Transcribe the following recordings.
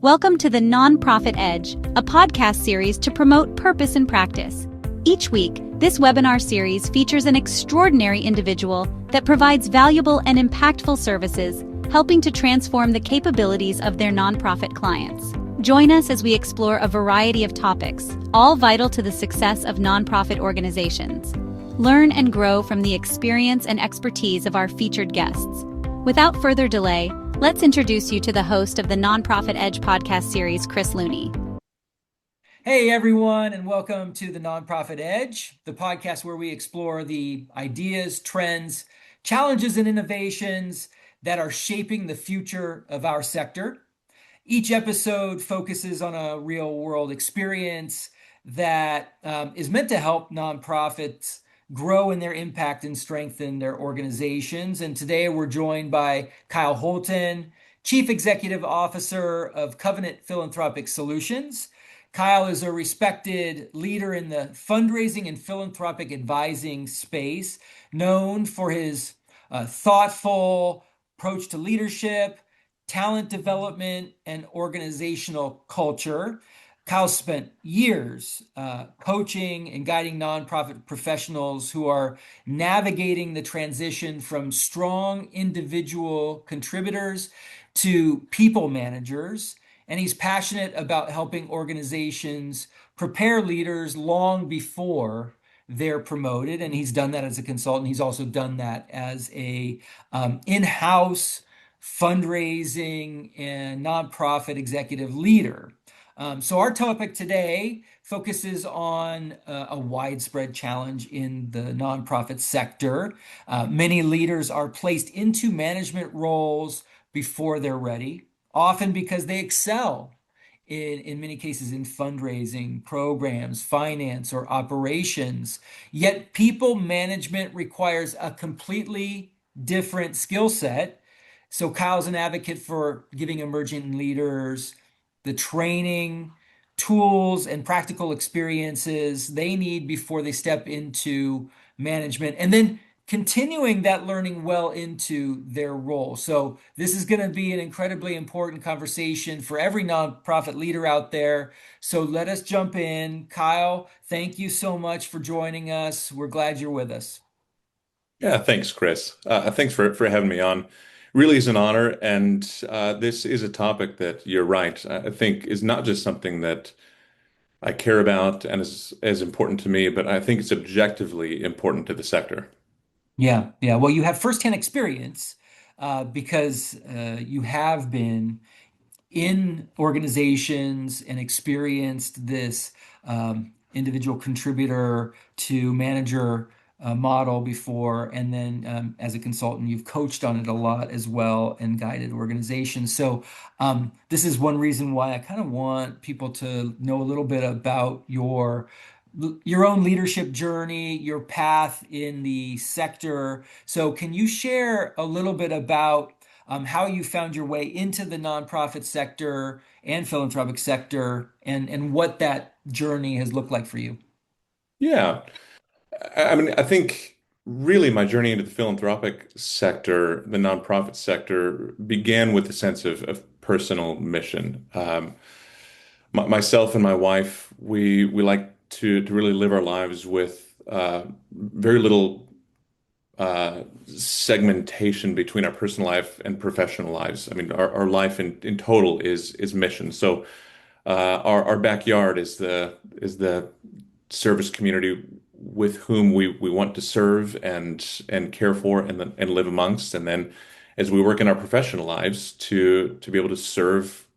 Welcome to the Nonprofit Edge, a podcast series to promote purpose in practice. Each week, this webinar series features an extraordinary individual that provides valuable and impactful services, helping to transform the capabilities of their nonprofit clients. Join us as we explore a variety of topics, all vital to the success of nonprofit organizations. Learn and grow from the experience and expertise of our featured guests. Without further delay, let's introduce you to the host of the Nonprofit Edge podcast series, Looney. Hey everyone, and welcome to the Nonprofit Edge, the podcast where we explore the ideas, trends, challenges, and innovations that are shaping the future of our sector. Each episode focuses on a real-world experience that is meant to help nonprofits grow in their impact and strengthen their organizations. And today we're joined by Kyle Houlton, Chief Executive Officer of Covenant Philanthropic Solutions. Kyle is a respected leader in the fundraising and philanthropic advising space, known for his thoughtful approach to leadership, talent development, and organizational culture. Kyle spent years coaching and guiding nonprofit professionals who are navigating the transition from strong individual contributors to people managers. And he's passionate about helping organizations prepare leaders long before they're promoted. And he's done that as a consultant. He's also done that as a in-house fundraising and nonprofit executive leader. So our topic today focuses on a widespread challenge in the nonprofit sector. Many leaders are placed into management roles before they're ready, often because they excel in many cases in fundraising programs, finance, or operations. Yet people management requires a completely different skill set. So Kyle's an advocate for giving emerging leaders the training, tools, and practical experiences they need before they step into management, and then continuing that learning well into their role. So this is going to be an incredibly important conversation for every nonprofit leader out there. So let us jump in. Kyle, thank you so much for joining us. We're glad you're with us. Yeah, thanks, Chris. Thanks for having me on. Really is an honor, and this is a topic that you're right. I think is not just something that I care about and is as important to me, but I think it's objectively important to the sector. Yeah, yeah. Well, you have firsthand experience because you have been in organizations and experienced this individual contributor to manager model before, and then as a consultant, you've coached on it a lot as well and guided organizations. So this is one reason why I kind of want people to know a little bit about your own leadership journey, your path in the sector. So can you share a little bit about how you found your way into the nonprofit sector and philanthropic sector, and what that journey has looked like for you? Yeah. I mean, I think really my journey into the philanthropic sector, the nonprofit sector, began with a sense of personal mission. Myself and my wife, we like to really live our lives with very little segmentation between our personal life and professional lives. I mean, our life in total is mission. So our backyard is the service community with whom we want to serve and care for and live amongst. And then as we work in our professional lives to be able to serve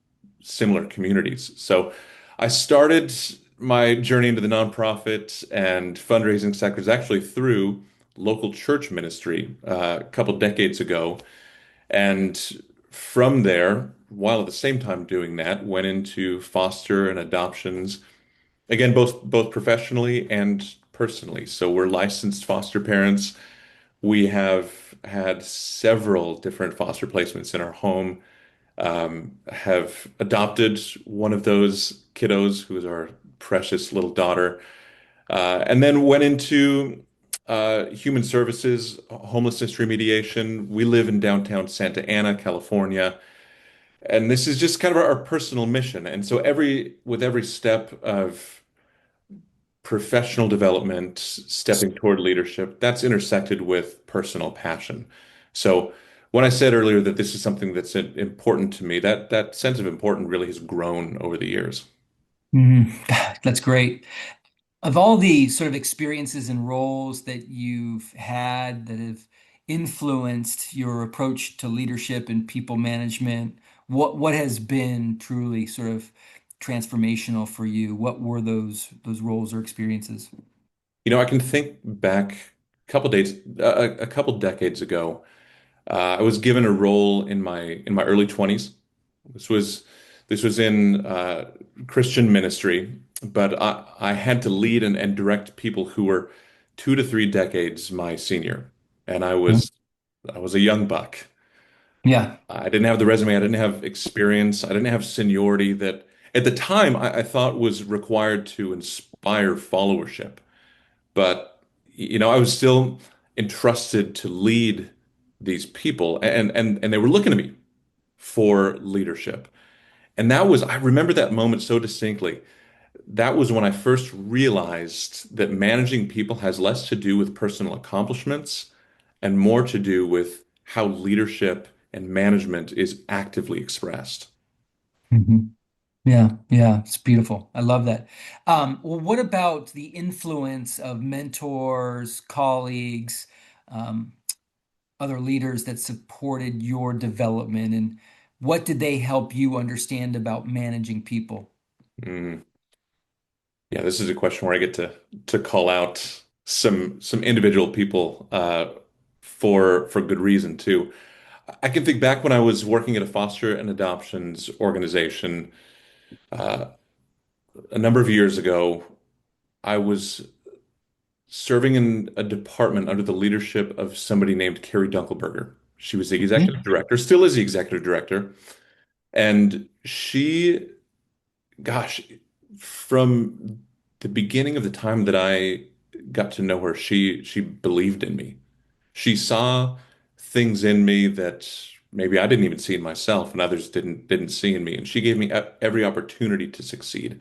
similar communities. So I started my journey into the nonprofit and fundraising sectors actually through local church ministry a couple decades ago. And from there, while at the same time doing that, went into foster and adoptions, again, both professionally and personally. So we're licensed foster parents. We have had several different foster placements in our home, have adopted one of those kiddos who is our precious little daughter, and then went into human services, homelessness remediation. We live in downtown Santa Ana, California, And this is just kind of our personal mission. And so with every step of professional development, stepping toward leadership, that's intersected with personal passion. So when I said earlier that this is something that's important to me, that sense of important really has grown over the years. Mhm. That's great. Of all the sort of experiences and roles that you've had that have influenced your approach to leadership and people management, what has been truly sort of transformational for you? What were those roles or experiences? I can think back a couple decades ago. I was given a role in my early 20s. This was this was in Christian ministry, but I had to lead and direct people who were 2 to 3 decades my senior, and Mhm. I was a young buck. Yeah. I didn't have the resume, I didn't have experience, I didn't have seniority that at the time I thought was required to inspire followership. But I was still entrusted to lead these people, and they were looking to me for leadership. And I remember that moment so distinctly. That was when I first realized that managing people has less to do with personal accomplishments and more to do with how leadership and management is actively expressed. Mhm. Yeah, yeah, it's beautiful. I love that. Well, what about the influence of mentors, colleagues, um, other leaders that supported your development, and what did they help you understand about managing people? Mm. Yeah, this is a question where I get to call out some individual people for good reason too. I can think back when I was working at a foster and adoptions organization uh, a number of years ago. I was serving in a department under the leadership of somebody named Carrie Dunkelberger. She was the executive Mhm. director, still is the executive director, and she, gosh, from the beginning of the time that I got to know her, she believed in me. She saw things in me that maybe I didn't even see in myself and others didn't see in me. And she gave me every opportunity to succeed.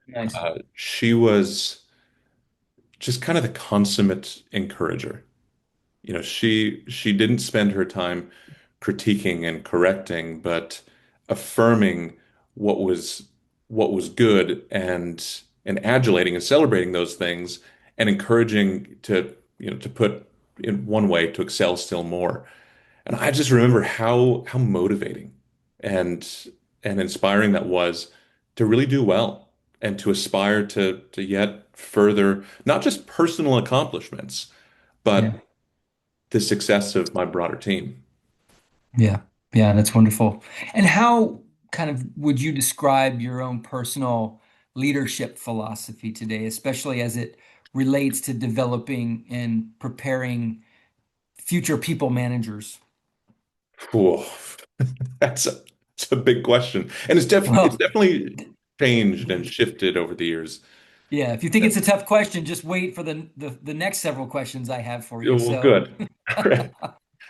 Nice. She was just kind of the consummate encourager. She didn't spend her time critiquing and correcting, but affirming what was what was good and adulating and celebrating those things and encouraging to put in one way to excel still more. And I just remember how motivating and and inspiring that was to really do well and to aspire to yet further not just personal accomplishments, Yeah. but the success of my broader team. Yeah. Yeah, that's wonderful. And how kind of would you describe your own personal leadership philosophy today, especially as it relates to developing and preparing future people managers? Whew, that's a big question, and it's Well, definitely changed and shifted over the years. yeah, if you think it's a tough question, just wait for the next several questions I have for Yeah, you. well, So, good.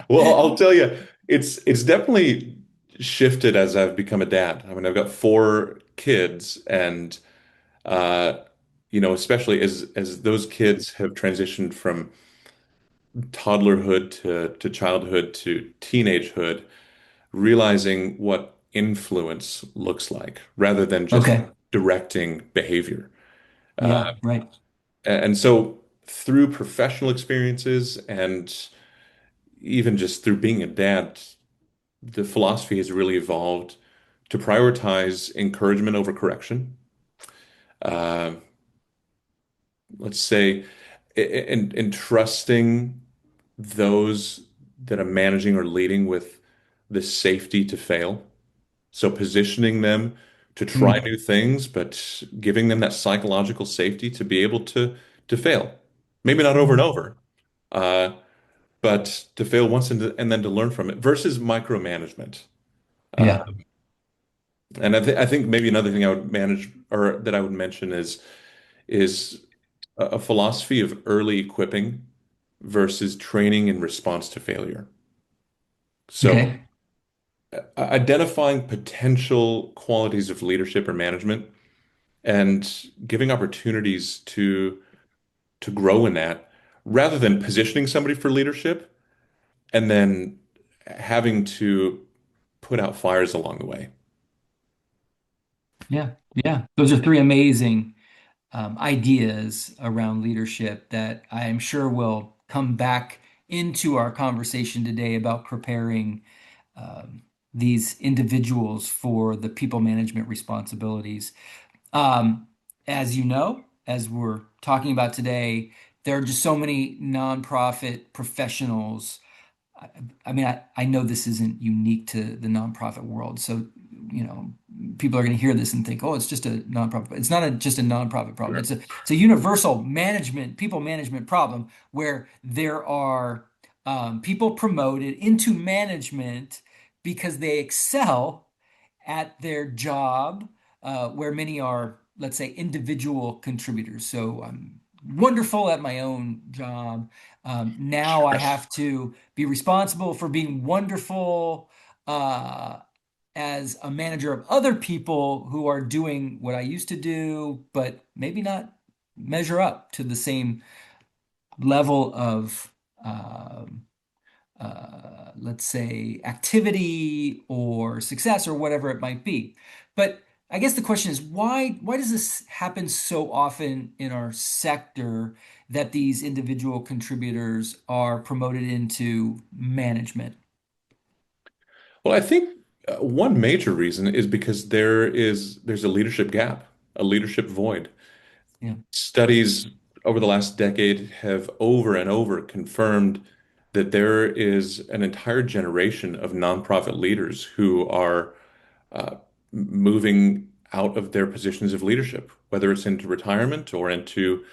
Well, I'll tell you, it's definitely shifted as I've become a dad. I mean, I've got 4 kids, and uh, especially as those kids have transitioned from toddlerhood to childhood to teenagehood, realizing what influence looks like rather than just okay. directing behavior. Yeah, right. And so through professional experiences and even just through being a dad, the philosophy has really evolved to prioritize encouragement over correction. Uh, let's say, in trusting those that I'm managing or leading with the safety to fail. So positioning them to try Mm, new things, but giving them that psychological safety to be able to fail. Maybe not over and over, uh, but to fail once and then to learn from it versus micromanagement. Uh, yeah. and I think maybe another thing I would manage or that I would mention is a philosophy of early equipping versus training in response to failure. So Okay. identifying potential qualities of leadership or management and giving opportunities to grow in that rather than positioning somebody for leadership and then having to put out fires along the way. Yeah, yeah. Those are three amazing ideas around leadership that I am sure will come back into our conversation today about preparing these individuals for the people management responsibilities. Um, as you know, as we're talking about today, there are just so many nonprofit professionals. I, I mean, I know this isn't unique to the nonprofit world. So, you know, people are going to hear this and think, oh, it's just a nonprofit. It's not just a nonprofit problem. Sure. It's a universal management, people management problem where there are people promoted into management because they excel at their job, where many are, let's say, individual contributors. So I'm wonderful at my own job. Now I Sure. have to be responsible for being wonderful as a manager of other people who are doing what I used to do, but maybe not measure up to the same level of let's say, activity or success or whatever it might be. But I guess the question is why does this happen so often in our sector that these individual contributors are promoted into management? Well, I think one major reason is because there's a leadership gap, a leadership void. Yeah. Studies over the last decade have over and over confirmed that there is an entire generation of nonprofit leaders who are uh, moving out of their positions of leadership, whether it's into retirement or into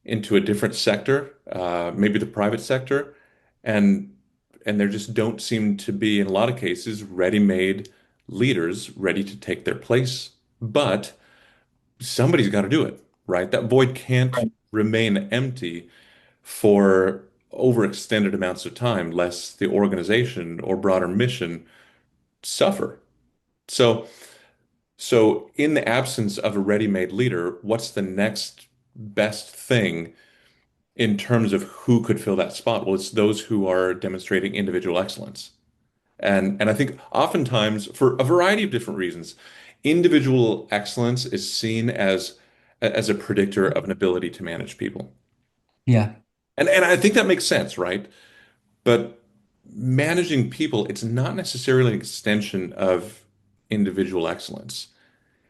a different sector, maybe the private sector, and there just don't seem to be, in a lot of cases, ready-made leaders ready to take their place. But somebody's got to do it, right? That void can't Right. remain empty for overextended amounts of time, lest the organization or broader mission suffer. So, so in the absence of a ready-made leader, what's the next best thing in terms of who could fill that spot? Well, it's those who are demonstrating individual excellence. And I think oftentimes, for a variety of different reasons, individual excellence is seen as a predictor of an ability to manage people. Yeah. And I think that makes sense, right? But managing people, it's not necessarily an extension of individual excellence.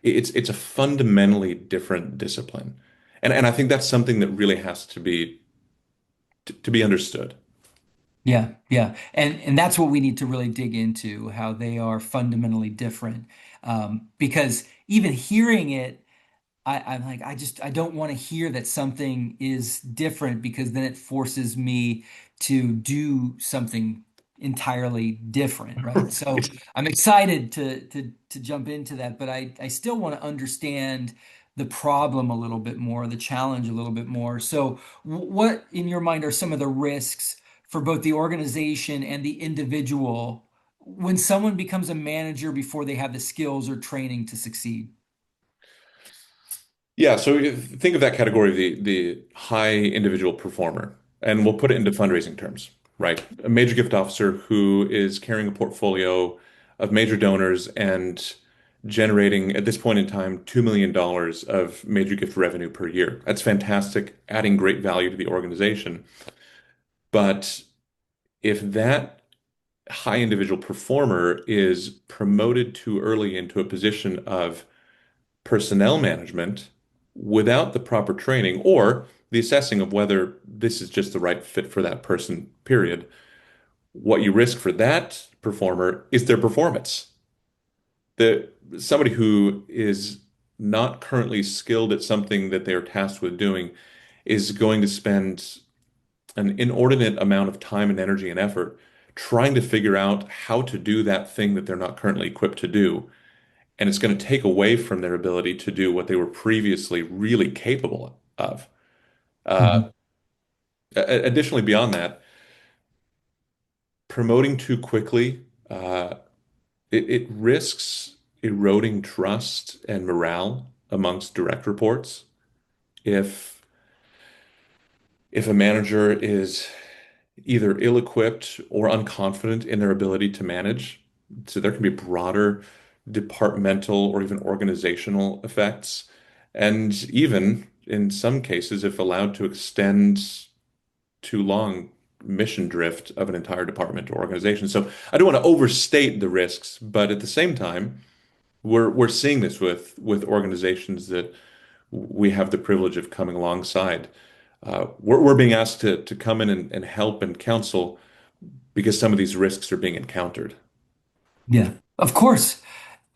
It's a fundamentally different discipline. And I think that's something that really has to be understood. Yeah, yeah, and that's what we need to really dig into, how they are fundamentally different. Because even hearing it, I'm like, I don't want to hear that something is different because then it forces me to do something entirely different, right? So I'm excited to jump into that, but I still want to understand the problem a little bit more, the challenge a little bit more. So what in your mind are some of the risks for both the organization and the individual when someone becomes a manager before they have the skills or training to succeed? Yeah, so think of that category of the high individual performer, and we'll put it into fundraising terms, right? A major gift officer who is carrying a portfolio of major donors and generating, at this point in time, $2 million of major gift revenue per year. That's fantastic, adding great value to the organization. But if that high individual performer is promoted too early into a position of personnel management without the proper training or the assessing of whether this is just the right fit for that person, period, what you risk for that performer is their performance. The somebody who is not currently skilled at something that they are tasked with doing is going to spend an inordinate amount of time and energy and effort trying to figure out how to do that thing that they're not currently equipped to do. And it's going to take away from their ability to do what they were previously really capable of. Uh, Mhm. Additionally, beyond that, promoting too quickly uh, it risks eroding trust and morale amongst direct reports if if a manager is either ill-equipped or unconfident in their ability to manage. So there can be broader departmental or even organizational effects. And even in some cases, if allowed to extend too long, mission drift of an entire department or organization. So I don't want to overstate the risks, but at the same time, we're seeing this with organizations that we have the privilege of coming alongside. We're being asked to come in and help and counsel because some of these risks are being encountered. Yeah, of course.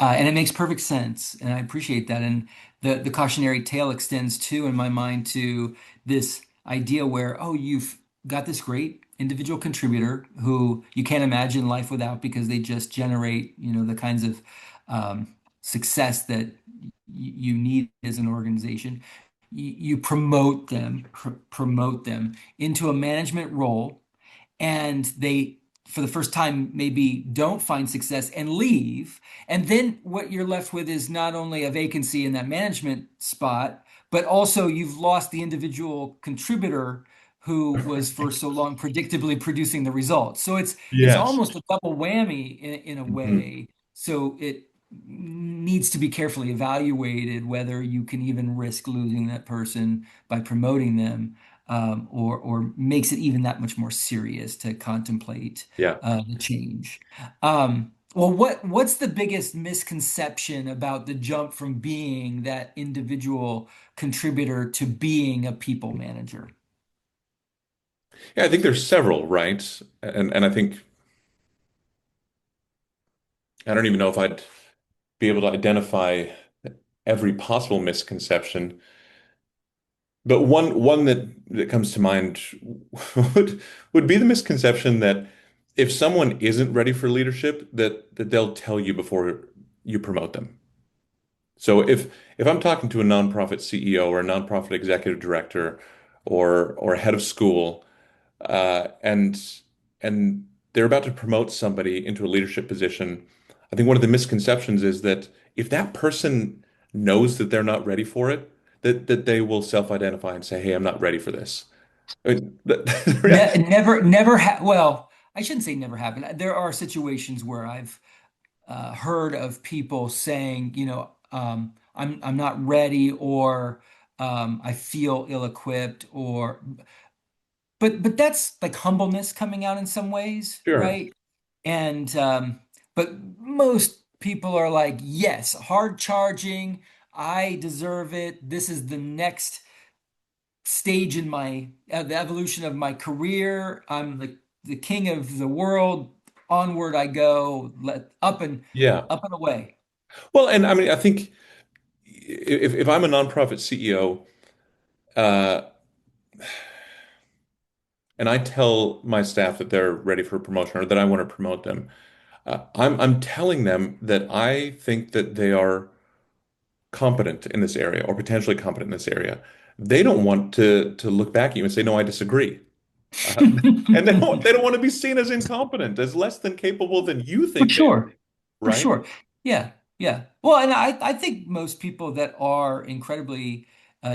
And it makes perfect sense, and I appreciate that. And the cautionary tale extends too, in my mind, to this idea where, oh, you've got this great individual contributor who you can't imagine life without because they just generate, the kinds of success that you need as an organization. You promote them into a management role, and they for the first time maybe don't find success and leave, and then what you're left with is not only a vacancy in that management spot, but also you've lost the individual contributor who was for so long predictably producing the results. So it's Yes. almost a double whammy in a Mhm. way. So it needs to be carefully evaluated whether you can even risk losing that person by promoting them, or makes it even that much more serious to contemplate Yeah. the change. Well, what's the biggest misconception about the jump from being that individual contributor to being a people manager? Yeah, I think there's several, right? And I think I don't even know if I'd be able to identify every possible misconception. But one that comes to mind would be the misconception that if someone isn't ready for leadership, that they'll tell you before you promote them. So if I'm talking to a nonprofit CEO or a nonprofit executive director or a head of school, and they're about to promote somebody into a leadership position, I think one of the misconceptions is that if that person knows that they're not ready for it, that they will self-identify and say, "Hey, I'm not ready for this." I mean, Well, I shouldn't say never happened. There are situations where I've heard of people saying, I'm not ready, or I feel ill-equipped, or but that's like humbleness coming out in some ways, sure. right? And but most people are like, yes, hard charging, I deserve it. This is the next stage in my the evolution of my career. I'm the king of the world. Onward I go. Let Yeah. up and away. Well, and I mean, I think if I'm a nonprofit CEO, uh, and I tell my staff that they're ready for a promotion or that I want to promote them, I'm telling them that I think that they are competent in this area or potentially competent in this area. They don't want to look back at you and say, "No, I disagree." Uh, and they don't want to be seen as incompetent, as less than capable than you For think they are, sure. For right? sure. Yeah. Yeah. Well, and I think most people that are incredibly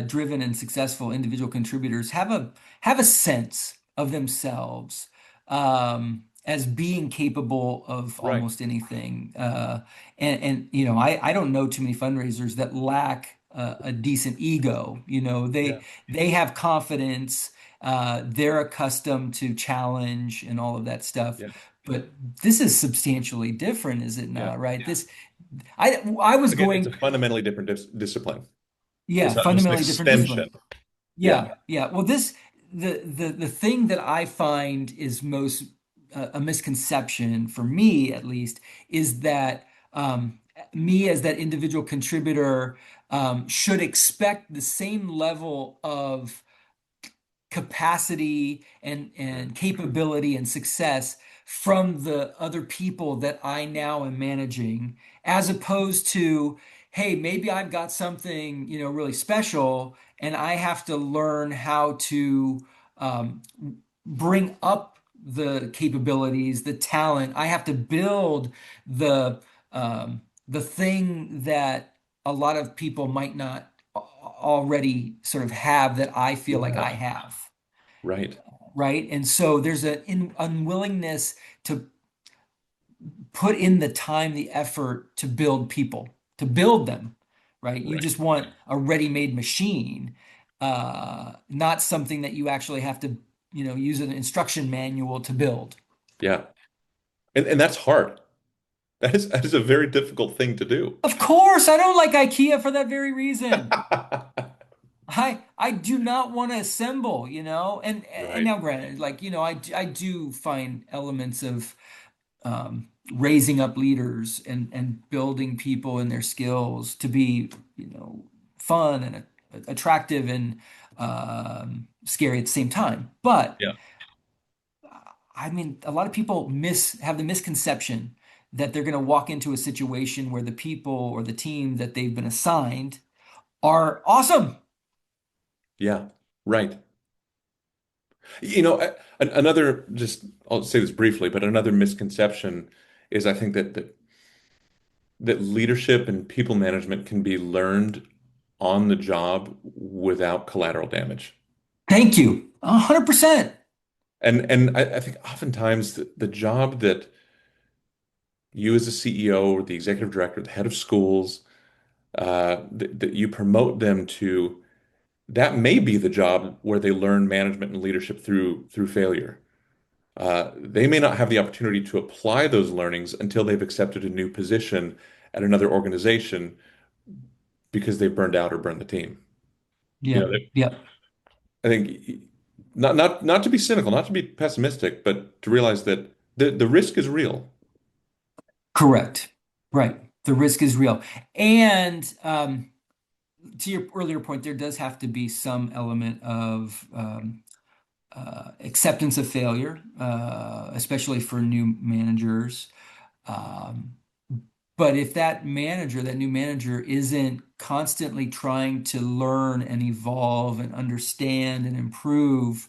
driven and successful individual contributors have a sense of themselves as being capable of Right. almost anything. And I don't know too many fundraisers that lack a decent ego. Yeah. They have confidence. They're accustomed to challenge and all of that stuff. Yeah. But this is substantially different, is it Yeah. not, right? I was Again, it's going, a fundamentally different discipline. yeah, It's not just an fundamentally different extension. discipline. Yeah. Yeah, yeah. Well, the thing that I find is most a misconception for me, at least, is that me as that individual contributor should expect the same level of capacity and capability and success from the other people that I now am managing, as opposed to, hey, maybe I've got something, really special, and I have to learn how to um, bring up the capabilities, the talent. I have to build the the thing that a lot of people might not already sort of have that I feel like Yeah. I have, Right. right? And so there's an unwillingness to put in the time, the effort to build people, to build them, right? You Right. just want a ready-made machine, not something that you actually have to, use an instruction manual to build. Yeah. And that's hard. That is a very difficult thing to do. Of course, I don't like IKEA for that very reason. I do not want to assemble, and Right. now granted, like, I do find elements of raising up leaders and building people and their skills to be, fun and attractive and scary at the same time. But Yeah. I mean, a lot of people have the misconception that they're going to walk into a situation where the people or the team that they've been assigned are awesome. Yeah. Right. Another, just I'll say this briefly, but another misconception is I think that leadership and people management can be learned on the job without collateral damage. Thank you. 100%. And I think oftentimes the job that you as a CEO or the executive director, the head of schools, that you promote them to, that may be the job where they learn management and leadership through failure. They may not have the opportunity to apply those learnings until they've accepted a new position at another organization because they burned out or burned the team. You Yeah. know, Yeah. I think not to be cynical, not to be pessimistic, but to realize that the risk is real. Correct. Right. The risk is real. And to your earlier point, there does have to be some element of acceptance of failure, especially for new managers. Um, but if that new manager, isn't constantly trying to learn and evolve and understand and improve,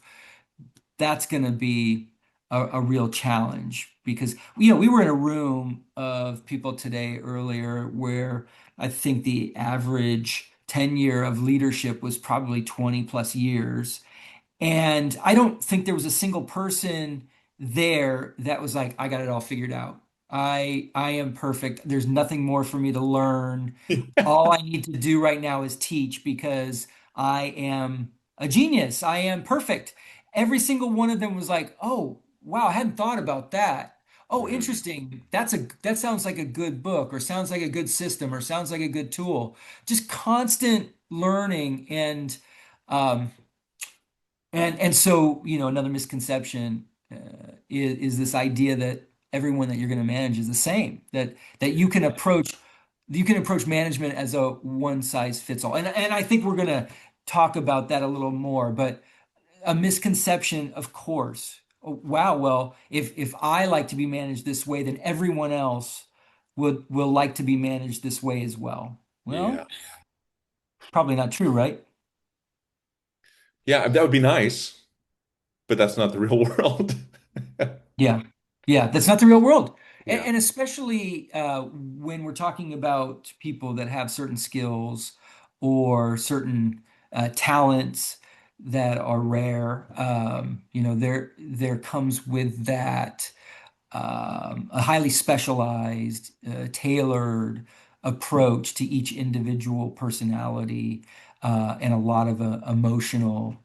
that's going to be a real challenge because we were in a room of people today earlier where I think the average tenure of leadership was probably 20 plus years, and I don't think there was a single person there that was like, I got it all figured out. I am perfect. There's nothing more for me to learn. All I need to do right now is teach because I am a genius. I am perfect. Every single one of them was like, "Oh, wow, I hadn't thought about that. Oh, Mm, interesting. That sounds like a good book or sounds like a good system or sounds like a good tool." Just constant learning um and so, another misconception is this idea that everyone that you're going to manage is the same, that you can approach management as a one size fits all. And I think we're going to talk about that a little more, but a misconception, of course. Oh, wow, well, if I like to be managed this way, then everyone else will like to be managed this way as well. yeah. Well, probably not true, right? Yeah, that would be nice, but that's not the real world. Yeah. Yeah, that's not the real world. And, Yeah. and especially when we're talking about people that have certain skills or certain talents that are rare, there comes with that a highly specialized, tailored approach to each individual personality, and a lot of emotional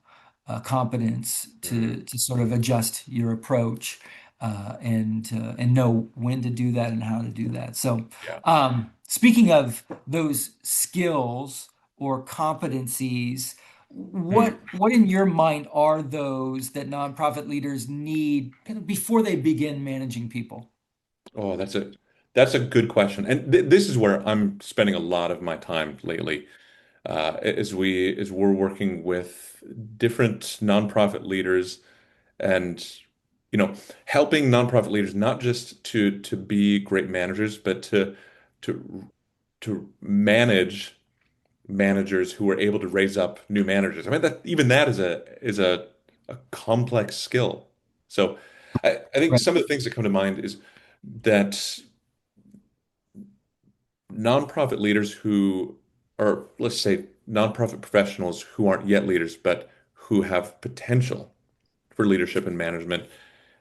competence Mhm. to sort of adjust your approach, and know when to do that and how to do that. So, Yeah. speaking of those skills or competencies, Hmm. what in your mind are those that nonprofit leaders need kind of before they begin managing people? Oh, that's a good question. And this is where I'm spending a lot of my time lately, as we're working with different nonprofit leaders and helping nonprofit leaders not just to be great managers, but to to manage managers who are able to raise up new managers. I mean, that is a complex skill. So I think Right. some of the things that come to mind is that nonprofit leaders who or let's say nonprofit professionals who aren't yet leaders, but who have potential for leadership and management,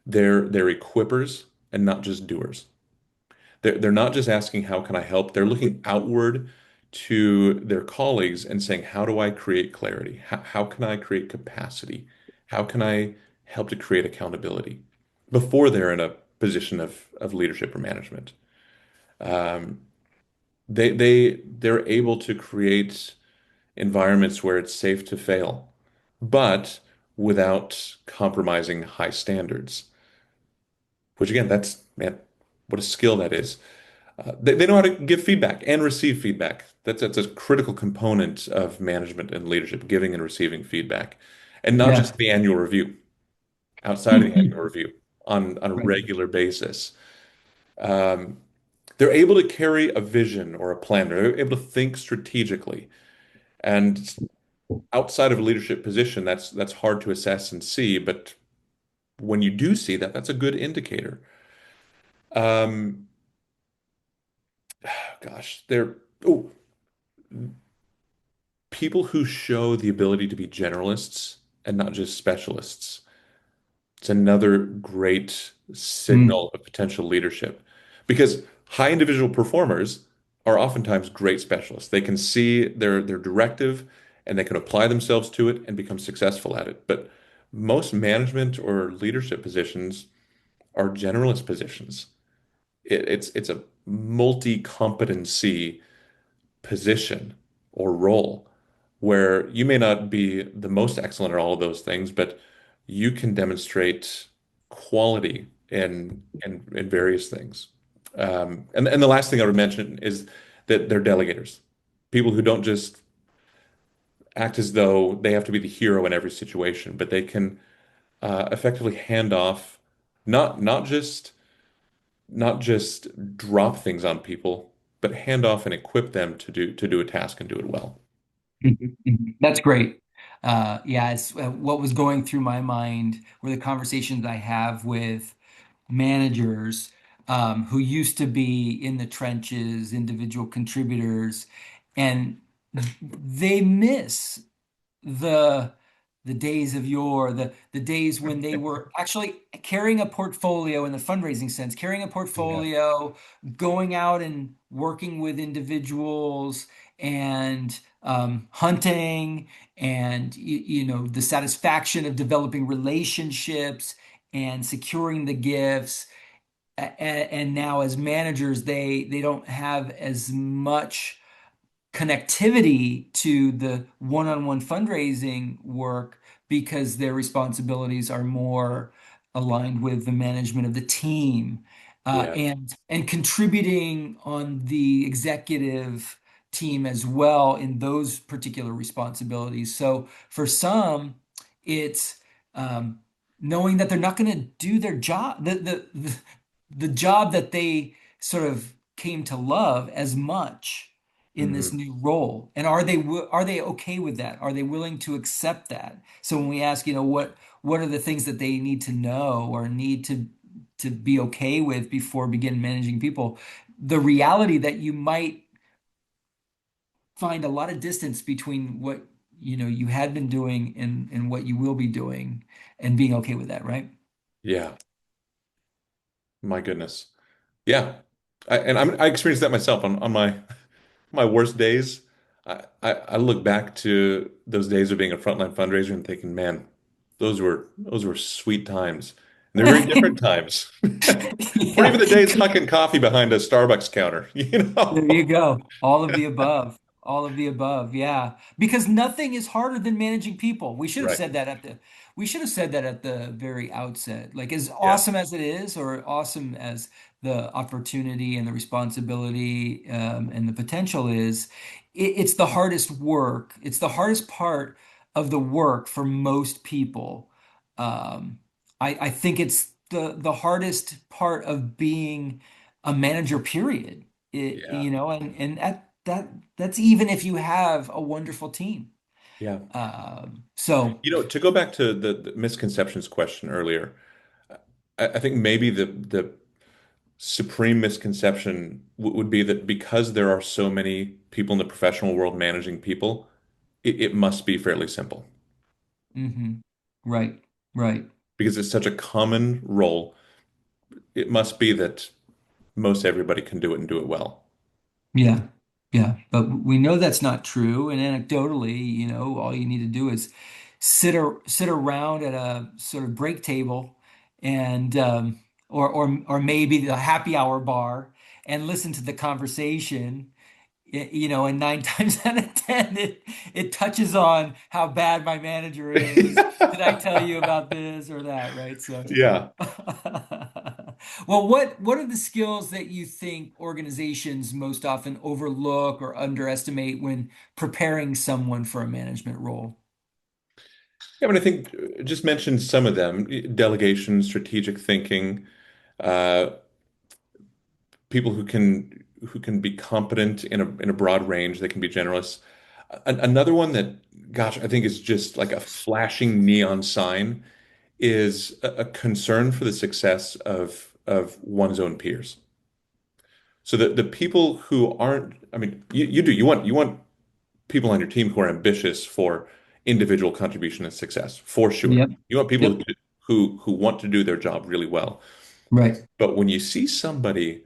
they're equippers and not just doers. They're not just asking, how can I help? They're looking outward to their colleagues and saying, how do I create clarity? How can I create capacity? How can I help to create accountability before they're in a position of leadership or management? Um, they're able to create environments where it's safe to fail, but without compromising high standards. Which again, that's man, what a skill that is. They know how to give feedback and receive feedback. That's a critical component of management and leadership, giving and receiving feedback, and not Yeah. just the annual review, outside of the annual review on a Right. regular basis. Um, they're able to carry a vision or a plan. They're able to think strategically. And outside of a leadership position, that's hard to assess and see. But when you do see that, that's a good indicator. Um, gosh, they're oh, people who show the ability to be generalists and not just specialists. It's another great Mm. signal of potential leadership because high individual performers are oftentimes great specialists. They can see their directive and they can apply themselves to it and become successful at it. But most management or leadership positions are generalist positions. It's a multi-competency position or role where you may not be the most excellent at all of those things, but you can demonstrate quality in various things. And the last thing I would mention is that they're delegators, people who don't just act as though they have to be the hero in every situation, but they can effectively hand off, not just drop things on people, but hand off and equip them to do a task and do it well. Mhm, mhm. That's great. Yeah, it's what was going through my mind were the conversations I have with managers who used to be in the trenches, individual contributors, and they miss the the days of yore, the days when they were actually carrying a portfolio in the fundraising sense, carrying a Yeah. portfolio, going out and working with individuals and hunting and the satisfaction of developing relationships and securing the gifts. And now as managers, they don't have as much connectivity to the one-on-one fundraising work because their responsibilities are more aligned with the management of the team Yeah. and contributing on the executive team as well in those particular responsibilities. So for some, it's um, knowing that they're not going to do their job, the job that they sort of came to love as much in this Mhm. new role, and are they okay with that? Are they willing to accept that? So when we ask, what are the things that they need to know or need to be okay with before begin managing people, the reality that you might find a lot of distance between what you had been doing and what you will be doing, and being okay with that, right? Yeah. My goodness. Yeah. I experienced that myself on my worst days. I look back to those days of being a frontline fundraiser and thinking, man, those were sweet times. And they're very different times. Or Yeah. even the days hucking coffee behind a Starbucks counter, you know? There you go. All of the above. All of the above. Yeah. Because nothing is harder than managing people. Right. We should have said that at the very outset. Like as Yeah. awesome as it is, or awesome as the opportunity and the responsibility and the potential is, it's the hardest work. It's the hardest part of the work for most people. Um, I think it's the hardest part of being a manager, period. Yeah. And that's even if you have a wonderful team. Yeah. So To go back to the misconceptions question earlier, I think maybe the supreme misconception would be that because there are so many people in the professional world managing people, it must be fairly simple Hmm. Right, right. because it's such a common role. It must be that most everybody can do it and do it well. Yeah, yeah. But we know that's not true. And anecdotally, all you need to do is sit around at a sort of break table and or maybe the happy hour bar and listen to the conversation. And nine times out of ten, it touches on how bad my manager is. Did I tell you about this or that, right? So, Yeah. well, what are the skills that you think organizations most often overlook or underestimate when preparing someone for a management role? Yeah, I mean, I think just mention some of them: delegation, strategic thinking, uh, people who can be competent in a broad range. They can be generalists. Another one that, gosh, I think is just like a flashing neon sign is a concern for the success of one's own peers. So the people who aren't, I mean, you do you want people on your team who are ambitious for individual contribution and success, for sure. Yep. You want people Yep. who want to do their job really well. Right. But when you see somebody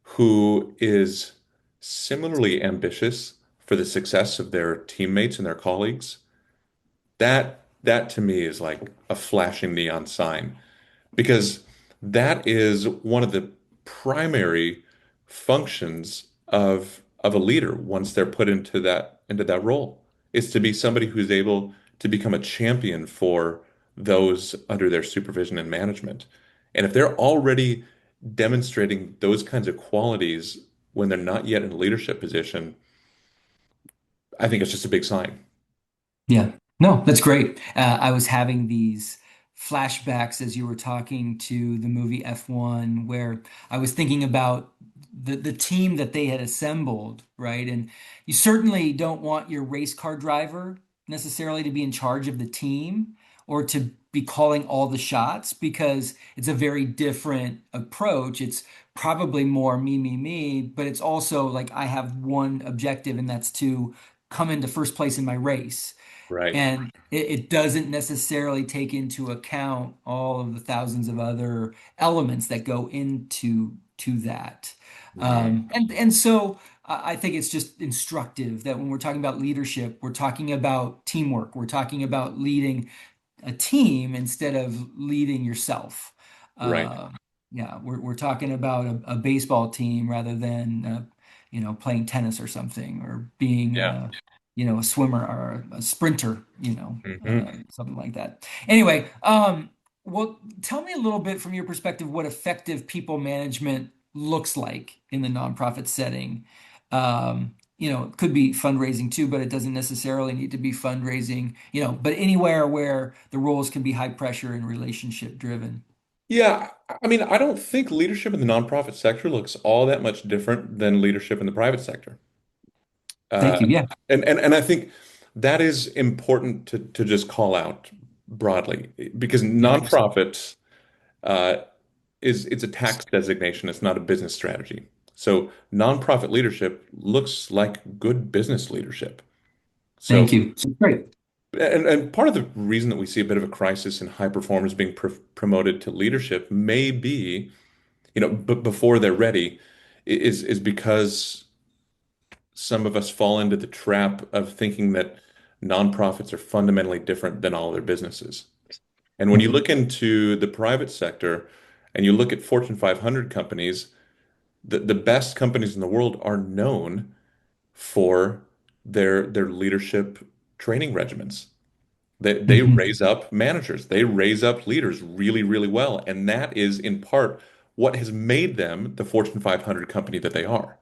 who is similarly ambitious for the success of their teammates and their colleagues, that to me is like a flashing neon sign because that is one of the primary functions of a leader once they're put into that role is to be somebody who's able to become a champion for those under their supervision and management. And if they're already demonstrating those kinds of qualities when they're not yet in a leadership position, I think it's just a big sign. Yeah. No, that's great. I was having these flashbacks as you were talking to the movie F1, where I was thinking about the team that they had assembled, right? And you certainly don't want your race car driver necessarily to be in charge of the team or to be calling all the shots because it's a very different approach. It's probably more me, me, me, but it's also like I have one objective, and that's to come into first place in my race. Right. And it doesn't necessarily take into account all of the thousands of other elements that go into that. Mhm. And so I think it's just instructive that when we're talking about leadership, we're talking about teamwork. We're talking about leading a team instead of leading yourself. Right. Uh, yeah, we're talking about a baseball team rather than playing tennis or something or being Yeah. a swimmer or a sprinter, Hmm. something like that. Anyway, well, tell me a little bit from your perspective what effective people management looks like in the nonprofit setting. It could be fundraising too, but it doesn't necessarily need to be fundraising, but anywhere where the roles can be high pressure and relationship driven. Yeah, I mean, I don't think leadership in the nonprofit sector looks all that much different than leadership in the private sector. Uh, Thank you. Yeah. and I think that is important to just call out broadly because Yeah. nonprofits uh, is it's a tax designation. It's not a business strategy. So nonprofit leadership looks like good business leadership. So Thank you. Great. and part of the reason that we see a bit of a crisis in high performers being promoted to leadership may be, but before they're ready, is because some of us fall into the trap of thinking that nonprofits are fundamentally different than all their businesses. And when you look into the private sector and you look at Fortune 500 companies, the best companies in the world are known for their leadership training regimens. They Mhm. raise up managers, they raise up leaders really, really well. And that is in part what has made them the Fortune 500 company that they are.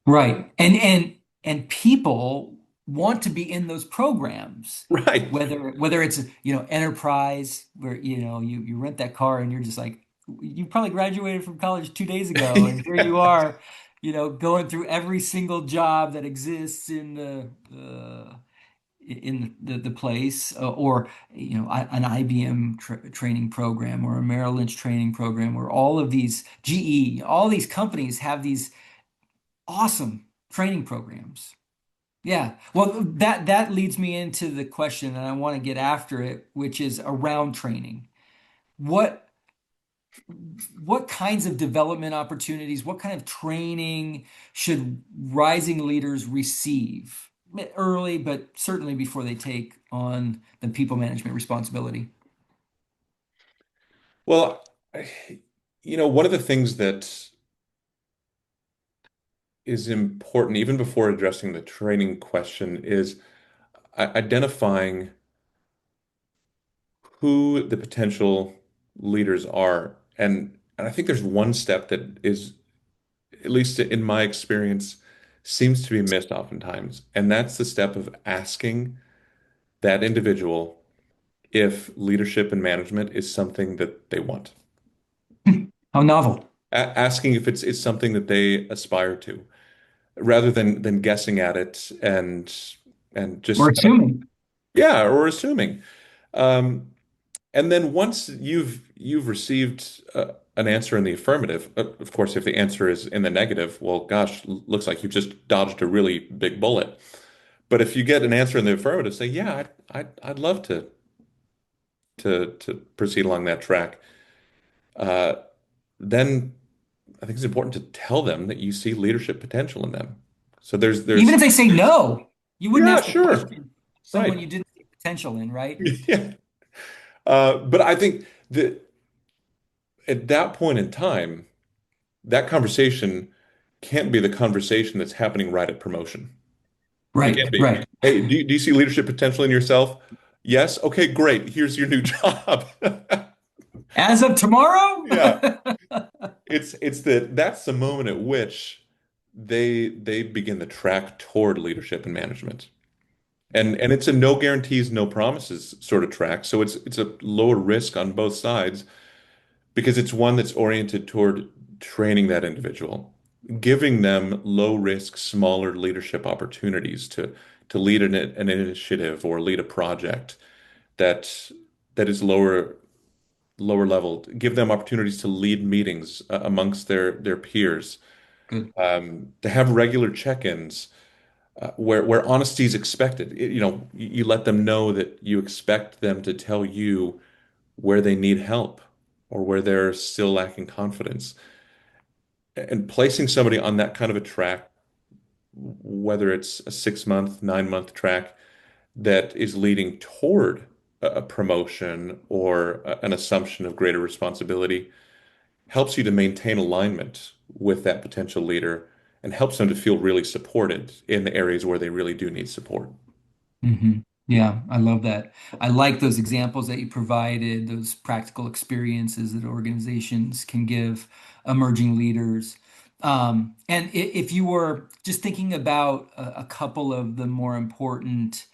Right. And people want to be in those programs, Right. whether it's, enterprise where, you rent that car and you're just like, you probably graduated from college 2 days ago, and here you are, going through every single job that exists in the place, or an IBM training program or a Merrill Lynch training program, or all of these GE, all these companies have these awesome training programs. Yeah. Well, that leads me into the question, and I want to get after it, which is around training. What what kinds of development opportunities, what kind of training should rising leaders receive early, but certainly before they take on the people management responsibility? Well, one of the things that is important, even before addressing the training question, is identifying who the potential leaders are. And I think there's one step that is, at least in my experience, seems to be missed oftentimes. And that's the step of asking that individual if leadership and management is something that they want. How novel. Asking if it's something that they aspire to, rather than guessing at it and Or just assuming. yeah, or assuming. Um, And then once you've received an answer in the affirmative, of course, if the answer is in the negative, well, gosh, looks like you've just dodged a really big bullet. But if you get an answer in the affirmative, say, yeah, I'd love to proceed along that track. Uh, then I think it's important to tell them that you see leadership potential in them. So Even there's if they say no, you wouldn't yeah, ask the sure, question of someone right, you didn't see potential in, right? yeah. But I think that at that point in time, that conversation can't be the conversation that's happening right at promotion. It Right, can't be. right. Hey, do you see leadership potential in yourself? Yes. Okay, great. Here's your new job. As of tomorrow? Yeah. It's that's the moment at which they begin the track toward leadership and management. And it's a no guarantees, no promises sort of track. So it's a lower risk on both sides because it's one that's oriented toward training that individual, giving them low risk, smaller leadership opportunities to lead an initiative or lead a project that that is lower level. Give them opportunities to lead meetings amongst their peers, Good. to have regular check-ins where honesty is expected. You let them know that you expect them to tell you where they need help or where they're still lacking confidence. And placing somebody on that kind of a track, whether it's a 6 month, 9 month track that is leading toward a promotion or an assumption of greater responsibility, helps you to maintain alignment with that potential leader and helps them to feel really supported in the areas where they really do need support. Hmm. Yeah, I love that. I like those examples that you provided, those practical experiences that organizations can give emerging leaders. And if you were just thinking about a couple of the more important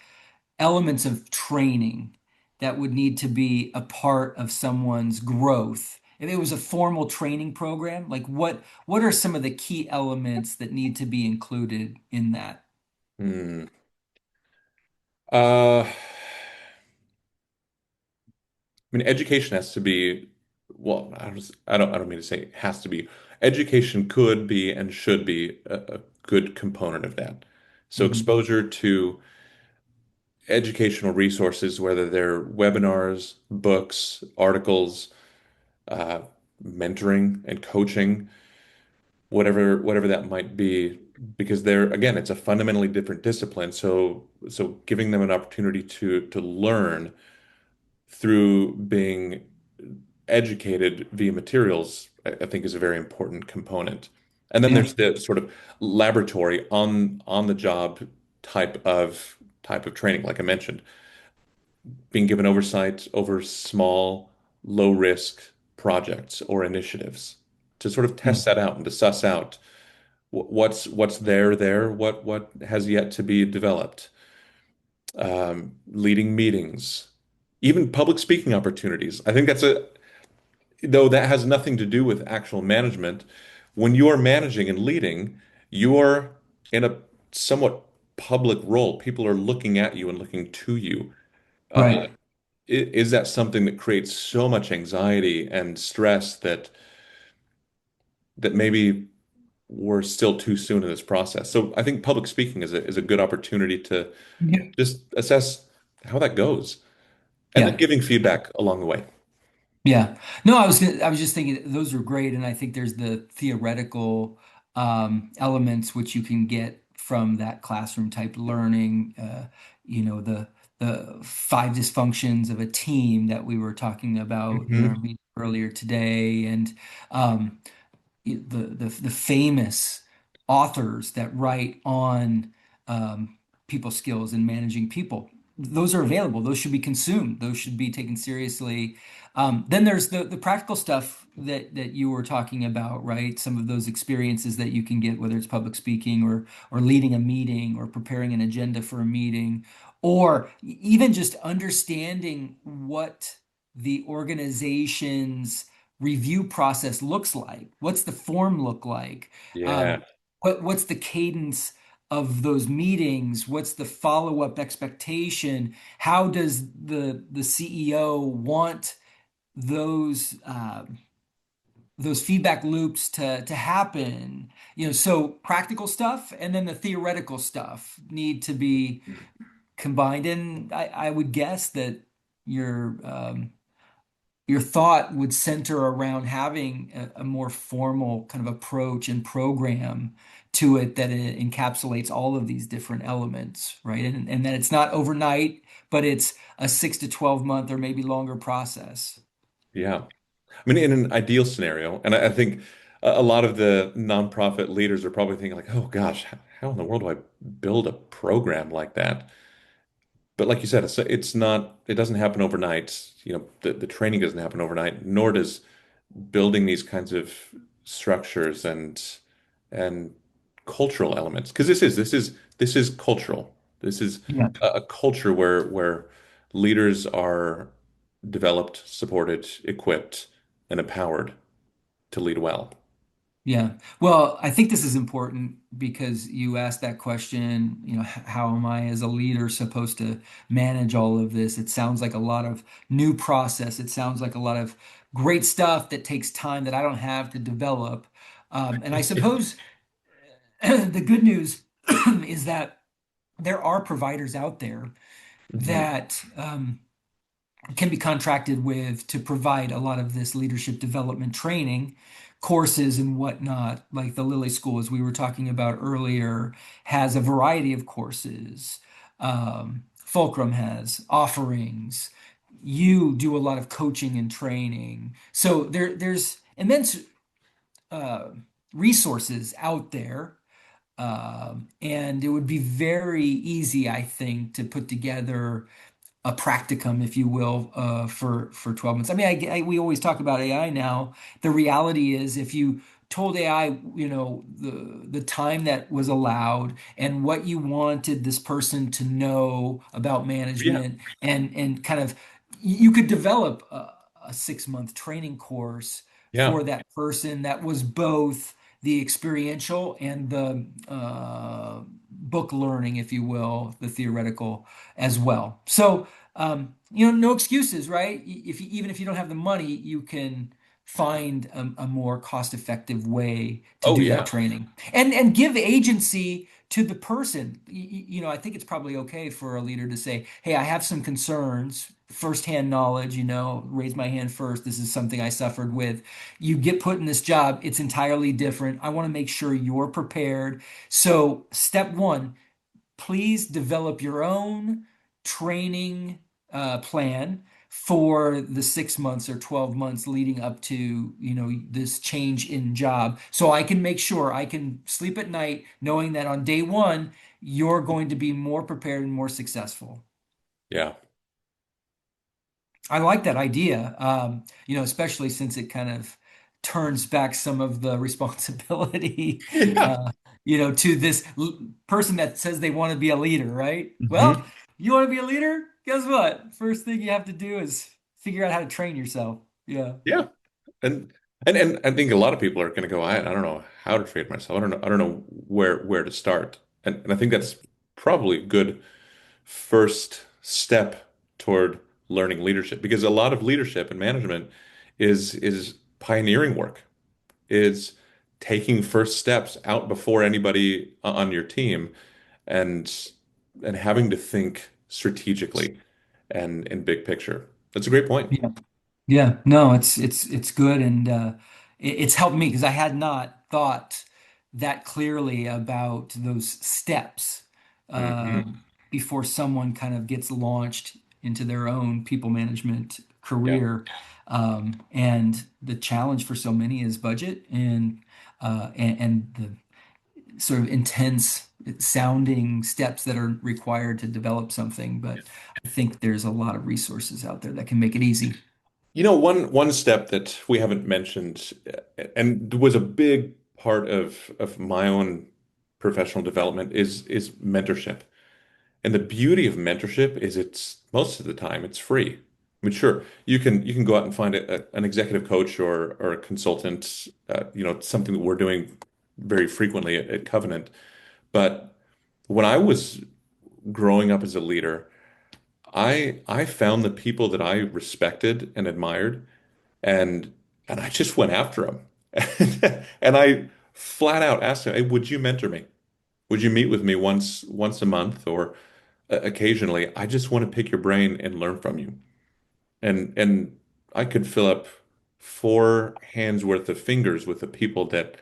elements of training that would need to be a part of someone's growth, if it was a formal training program, like what are some of the key elements that need to be included in that? Hmm. Uh, I mean, education has to be, well, I don't mean to say it has to be. Education could be and should be a good component of that. So Hmm. exposure to educational resources, whether they're webinars, books, articles, uh, mentoring and coaching, whatever that might be, because they're again, it's a fundamentally different discipline. So giving them an opportunity to learn through being educated via materials, I think is a very important component. And then Yeah. there's the sort of laboratory on the job type of training, like I mentioned, being given oversight over small, low risk projects or initiatives to sort of Yeah. test that out and to suss out what's there, what has yet to be developed. Leading meetings, even public speaking opportunities. I think though that has nothing to do with actual management. When you are managing and leading, you're in a somewhat public role. People are looking at you and looking to you. Uh, Right. is that something that creates so much anxiety and stress that maybe we're still too soon in this process? So I think public speaking is a good opportunity to Yeah. just assess how that goes, and then Yeah. giving feedback along the way. Yeah. No, I was just thinking those are great, and I think there's the theoretical elements which you can get from that classroom type learning. The five dysfunctions of a team that we were talking about in our Hmm. meeting earlier today, and um, the famous authors that write on people skills and managing people. Those are available. Those should be consumed. Those should be taken seriously. Then there's the practical stuff that you were talking about, right? Some of those experiences that you can get, whether it's public speaking or leading a meeting or preparing an agenda for a meeting, or even just understanding what the organization's review process looks like. What's the form look like? Yeah. Um, what's the cadence of those meetings? What's the follow-up expectation? How does the CEO want those those feedback loops to happen? So practical stuff and then the theoretical stuff need to be combined. And I would guess that your your thought would center around having a more formal kind of approach and program to it that it encapsulates all of these different elements, right? And that it's not overnight, but it's a 6 to 12 month or maybe longer process. Yeah. I mean, in an ideal scenario, and I think a lot of the nonprofit leaders are probably thinking like, oh gosh, how in the world do I build a program like that? But like you said, it's not, it doesn't happen overnight. The training doesn't happen overnight, nor does building these kinds of structures and cultural elements. Because this is cultural. This is Yeah. a culture where leaders are developed, supported, equipped, and empowered to lead well. Yeah. Well, I think this is important because you asked that question, how am I as a leader supposed to manage all of this? It sounds like a lot of new process. It sounds like a lot of great stuff that takes time that I don't have to develop. And I suppose the good news is that there are providers out there Mhm. that can be contracted with to provide a lot of this leadership development training courses and whatnot. Like the Lilly School, as we were talking about earlier, has a variety of courses. Fulcrum has offerings. You do a lot of coaching and training. So there's immense uh, resources out there. And it would be very easy, I think, to put together a practicum, if you will, for 12 months. I mean, we always talk about AI now. The reality is, if you told AI, the time that was allowed and what you wanted this person to know about Yeah, management, and kind of, you could develop a 6 month training course yeah, for that person that was both the experiential and the book learning, if you will, the theoretical as well. So, no excuses, right? Even if you don't have the money, you can find a more cost-effective way to oh do that yeah, training and give agency to the person. I think it's probably okay for a leader to say, "Hey, I have some concerns." Firsthand knowledge, raise my hand first. This is something I suffered with. You get put in this job, it's entirely different. I want to make sure you're prepared. So, step one, please develop your own training plan for the 6 months or 12 months leading up to this change in job, so I can make sure I can sleep at night knowing that on day one you're going to be more prepared and more successful. yeah, I like that idea, especially since it kind of turns back some of the responsibility, yeah. to this person that says they want to be a leader, right? Well, Mhm. you want to be a leader? Guess what? First thing you have to do is figure out how to train yourself. Yeah. Yeah. And I think a lot of people are going to go, I don't know how to treat myself. I don't know where to start. And I think that's probably a good first step toward learning leadership, because a lot of leadership and management is pioneering work, is taking first steps out before anybody on your team, and having to think strategically and in big picture. That's a great point. Yeah. Yeah, no, it's good, and it's helped me because I had not thought that clearly about those steps uh, Hmm. before someone kind of gets launched into their own people management Yeah. career. And the challenge for so many is budget and the sort of intense sounding steps that are required to develop something. But I think there's a lot of resources out there that can make it easy. One step that we haven't mentioned, and was a big part of my own professional development, is mentorship. And the beauty of mentorship is it's most of the time it's free. I mean, sure, you can go out and find an executive coach or a consultant, something that we're doing very frequently at Covenant. But when I was growing up as a leader, I found the people that I respected and admired, and I just went after them. And I flat out asked them, "Hey, would you mentor me? Would you meet with me once a month, or occasionally? I just want to pick your brain and learn from you." And I could fill up four hands worth of fingers with the people that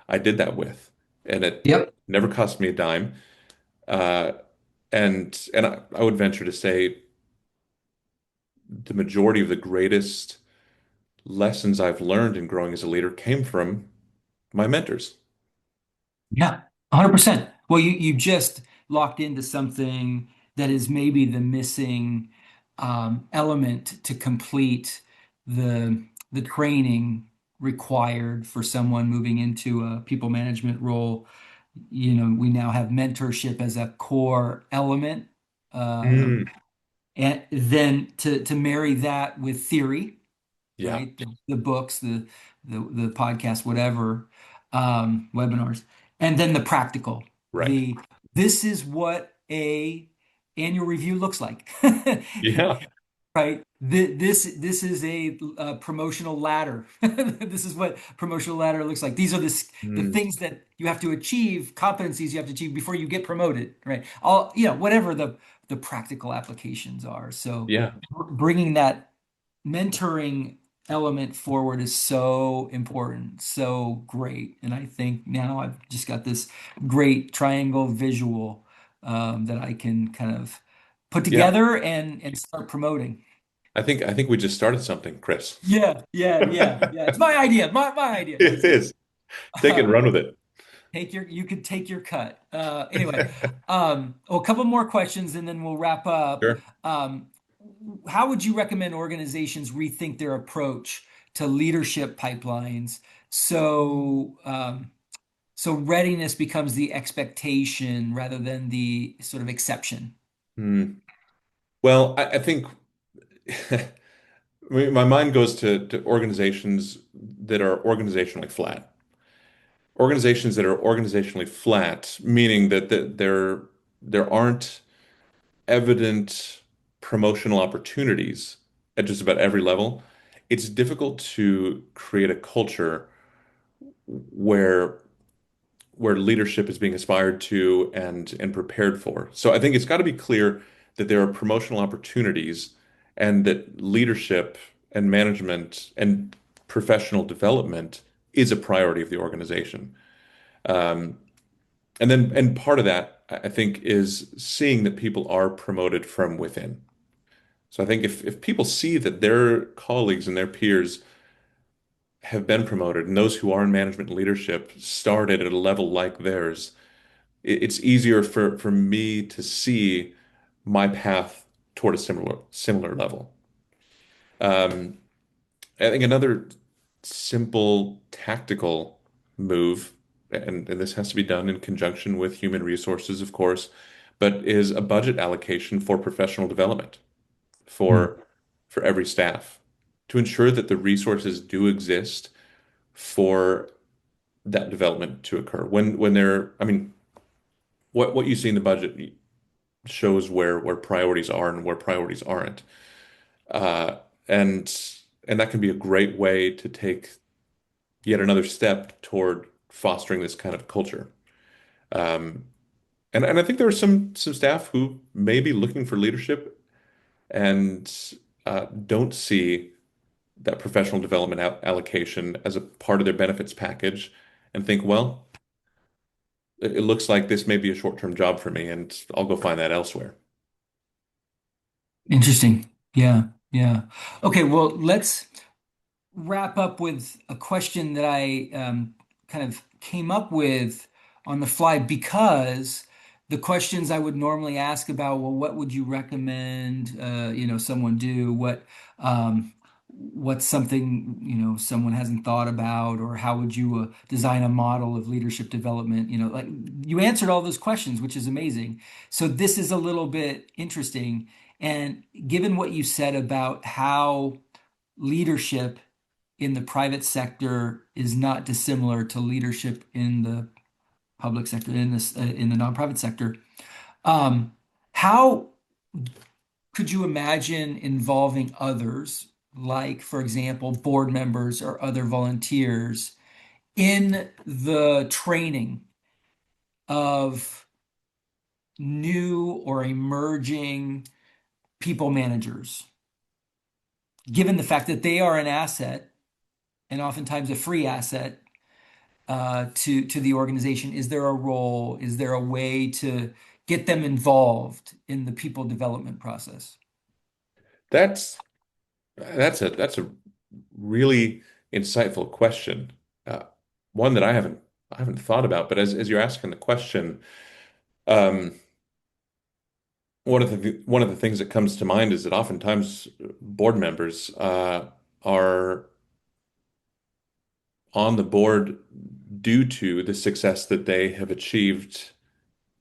I did that with, and it Yep. never cost me a dime. Uh, and I would venture to say the majority of the greatest lessons I've learned in growing as a leader came from my mentors. Yeah, 100%. Well, you just locked into something that is maybe the missing element to complete the training required for someone moving into a people management role. We now have mentorship as a core element, Mm, and then to marry that with theory, yeah, right? The books, the podcast, whatever, webinars, and then the practical. right. The This is what a annual review looks like, Yeah. right? This is a, promotional ladder. This is what promotional ladder looks like. These are the Mm, things that you have to achieve, competencies you have to achieve before you get promoted, right? Whatever the practical applications are. So yeah. bringing that mentoring element forward is so important, so great. And I think now I've just got this great triangle visual that I can kind of put Yeah. together and start promoting. I think we just started something, Chris. Yeah, yeah, yeah, yeah. It's my idea. My idea. No, It just kidding. is. Take it and run with it. You could take your cut. Anyway, a couple more questions and then we'll wrap up. Sure. Um, how would you recommend organizations rethink their approach to leadership pipelines so readiness becomes the expectation rather than the sort of exception? Hmm. Well, I think I mean, my mind goes to organizations that are organizationally flat. Organizations that are organizationally flat, meaning that there aren't evident promotional opportunities at just about every level. It's difficult to create a culture where leadership is being aspired to and prepared for. So I think it's got to be clear that there are promotional opportunities, and that leadership and management and professional development is a priority of the organization. Um, and part of that, I think, is seeing that people are promoted from within. So I think if people see that their colleagues and their peers have been promoted, and those who are in management and leadership started at a level like theirs, it's easier for me to see my path toward a similar level. Um, I think another simple tactical move, and this has to be done in conjunction with human resources, of course, but is a budget allocation for professional development Hmm. for every staff, to ensure that the resources do exist for that development to occur. When they're, I mean, what you see in the budget. shows where priorities are and where priorities aren't. Uh, and and that can be a great way to take yet another step toward fostering this kind of culture. Um, and I think there are some staff who may be looking for leadership and don't see that professional development allocation as a part of their benefits package and think, well, it looks like this may be a short-term job for me, and I'll go find that elsewhere. Interesting. Yeah, yeah. Okay, well, let's wrap up with a question that I kind of came up with on the fly because the questions I would normally ask about, well, what would you recommend, someone do? What's something, someone hasn't thought about, or how would you design a model of leadership development? Like you answered all those questions, which is amazing. So this is a little bit interesting. And given what you said about how leadership in the private sector is not dissimilar to leadership in the public sector, in the nonprofit sector. Um, how could you imagine involving others, like, for example, board members or other volunteers, in the training of new or emerging people managers, given the fact that they are an asset and oftentimes a free asset to the organization? Is there a role? Is there a way to get them involved in the people development process? That's that's a really insightful question. Uh, One that I haven't thought about, but as you're asking the question, um, one of the things that comes to mind is that oftentimes board members are on the board due to the success that they have achieved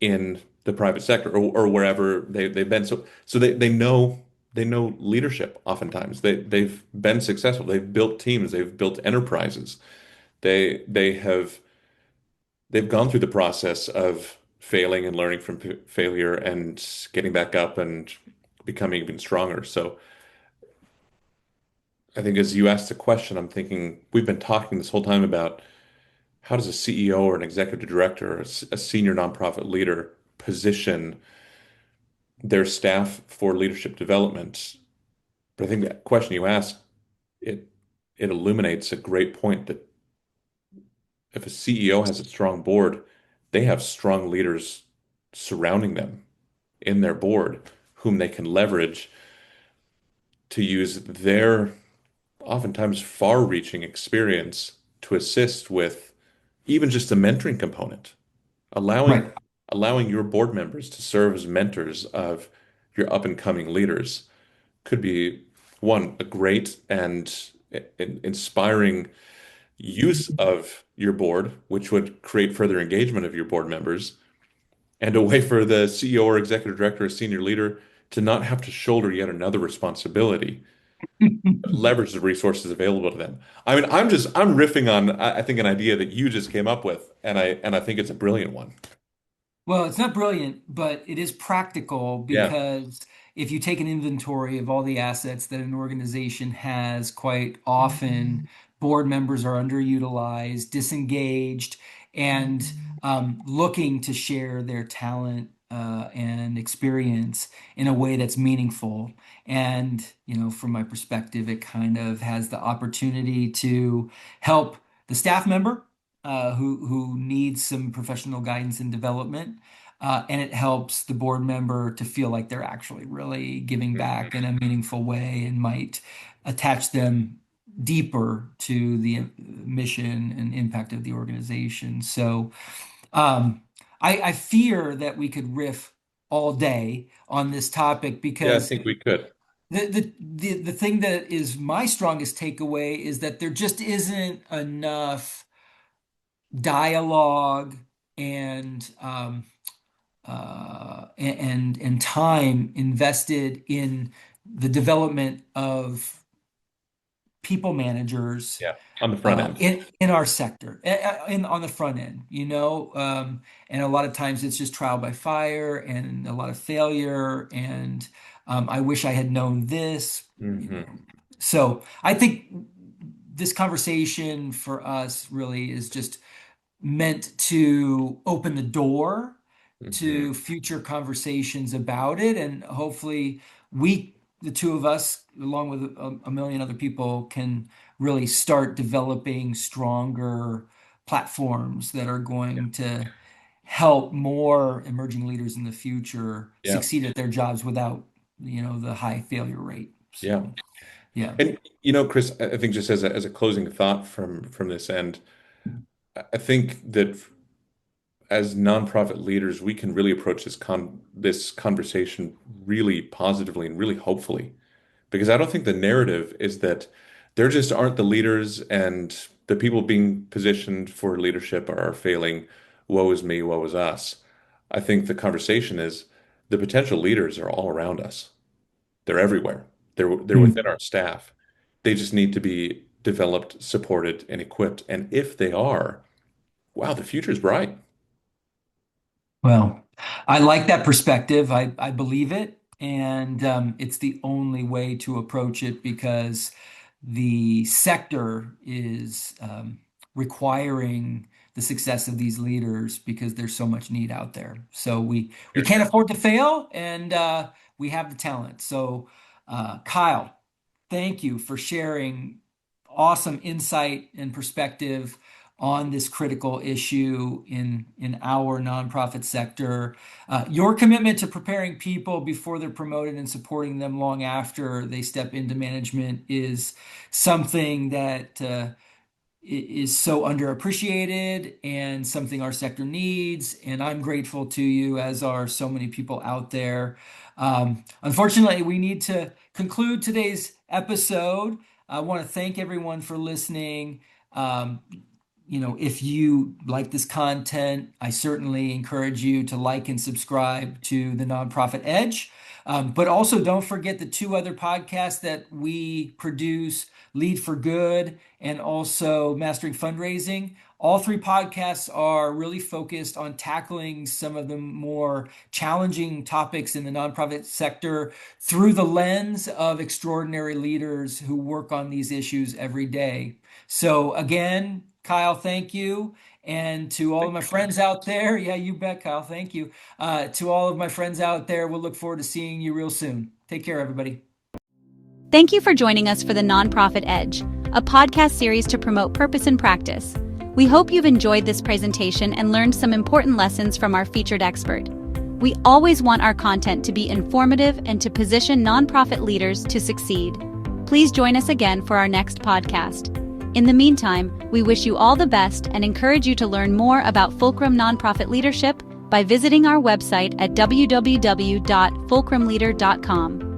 in the private sector or wherever they've been. So they know leadership oftentimes. They've been successful. They've built teams. They've built enterprises. They've gone through the process of failing and learning from failure and getting back up and becoming even stronger. So I think as you asked the question, I'm thinking we've been talking this whole time about how does a CEO or an executive director or a senior nonprofit leader position their staff for leadership development. But I think that question you asked, it it illuminates a great point that if a CEO has a strong board, they have strong leaders surrounding them in their board whom they can leverage to use their oftentimes far-reaching experience to assist with even just a mentoring component, allowing Right. allowing your board members to serve as mentors of your up-and-coming leaders could be one, a great and inspiring use of your board, which would create further engagement of your board members, and a way for the CEO or executive director or senior leader to not have to shoulder yet another responsibility, leverage the resources available to them. I mean, I'm riffing on I think an idea that you just came up with, and I think it's a brilliant one. Well, it's not brilliant, but it is practical Yeah. because if you take an inventory of all the assets that an organization has, quite often board members are underutilized, disengaged, and looking to share their talent and experience in a way that's meaningful. And, from my perspective, it kind of has the opportunity to help the staff member who needs some professional guidance and development. And it helps the board member to feel like they're actually really giving back in a meaningful way and might attach them deeper to the mission and impact of the organization. So I fear that we could riff all day on this topic Yeah, I because think we could. the thing that is my strongest takeaway is that there just isn't enough dialogue and and time invested in the development of people managers Yeah. On the front end. in our sector, on the front end, and a lot of times it's just trial by fire and a lot of failure, and I wish I had known this. So I think this conversation for us really is just meant to open the door to future conversations about it, and hopefully the two of us, along with a million other people, can really start developing stronger platforms that are going to help more emerging leaders in the future Yeah. succeed at their jobs without, the high failure rate. Yeah. So, yeah. And Chris, I think just as a closing thought from this end, I think that as nonprofit leaders, we can really approach this conversation really positively and really hopefully, because I don't think the narrative is that there just aren't the leaders and the people being positioned for leadership are failing. Woe is me, woe is us. I think the conversation is the potential leaders are all around us. They're everywhere. They're within our staff. They just need to be developed, supported, and equipped. And if they are, wow, the future's bright. Well, I like that perspective. I believe it. And it's the only way to approach it because the sector is requiring the success of these leaders because there's so much need out there. So we can't afford to fail, and we have the talent. So, Kyle, thank you for sharing awesome insight and perspective on this critical issue in our nonprofit sector. Your commitment to preparing people before they're promoted and supporting them long after they step into management is something that is so underappreciated and something our sector needs. And I'm grateful to you, as are so many people out there. Unfortunately, we need to conclude today's episode. I want to thank everyone for listening. If you like this content, I certainly encourage you to like and subscribe to the Nonprofit Edge. But also don't forget the two other podcasts that we produce, Lead for Good and also Mastering Fundraising. All three podcasts are really focused on tackling some of the more challenging topics in the nonprofit sector through the lens of extraordinary leaders who work on these issues every day. So again, Kyle, thank you. And to all of my friends out there, yeah, you bet, Kyle, thank you. To all of my friends out there, we'll look forward to seeing you real soon. Take care, everybody. Thank you for joining us for the Nonprofit Edge, a podcast series to promote purpose in practice. We hope you've enjoyed this presentation and learned some important lessons from our featured expert. We always want our content to be informative and to position nonprofit leaders to succeed. Please join us again for our next podcast. In the meantime, we wish you all the best and encourage you to learn more about Fulcrum Nonprofit Leadership by visiting our website at www.fulcrumleader.com.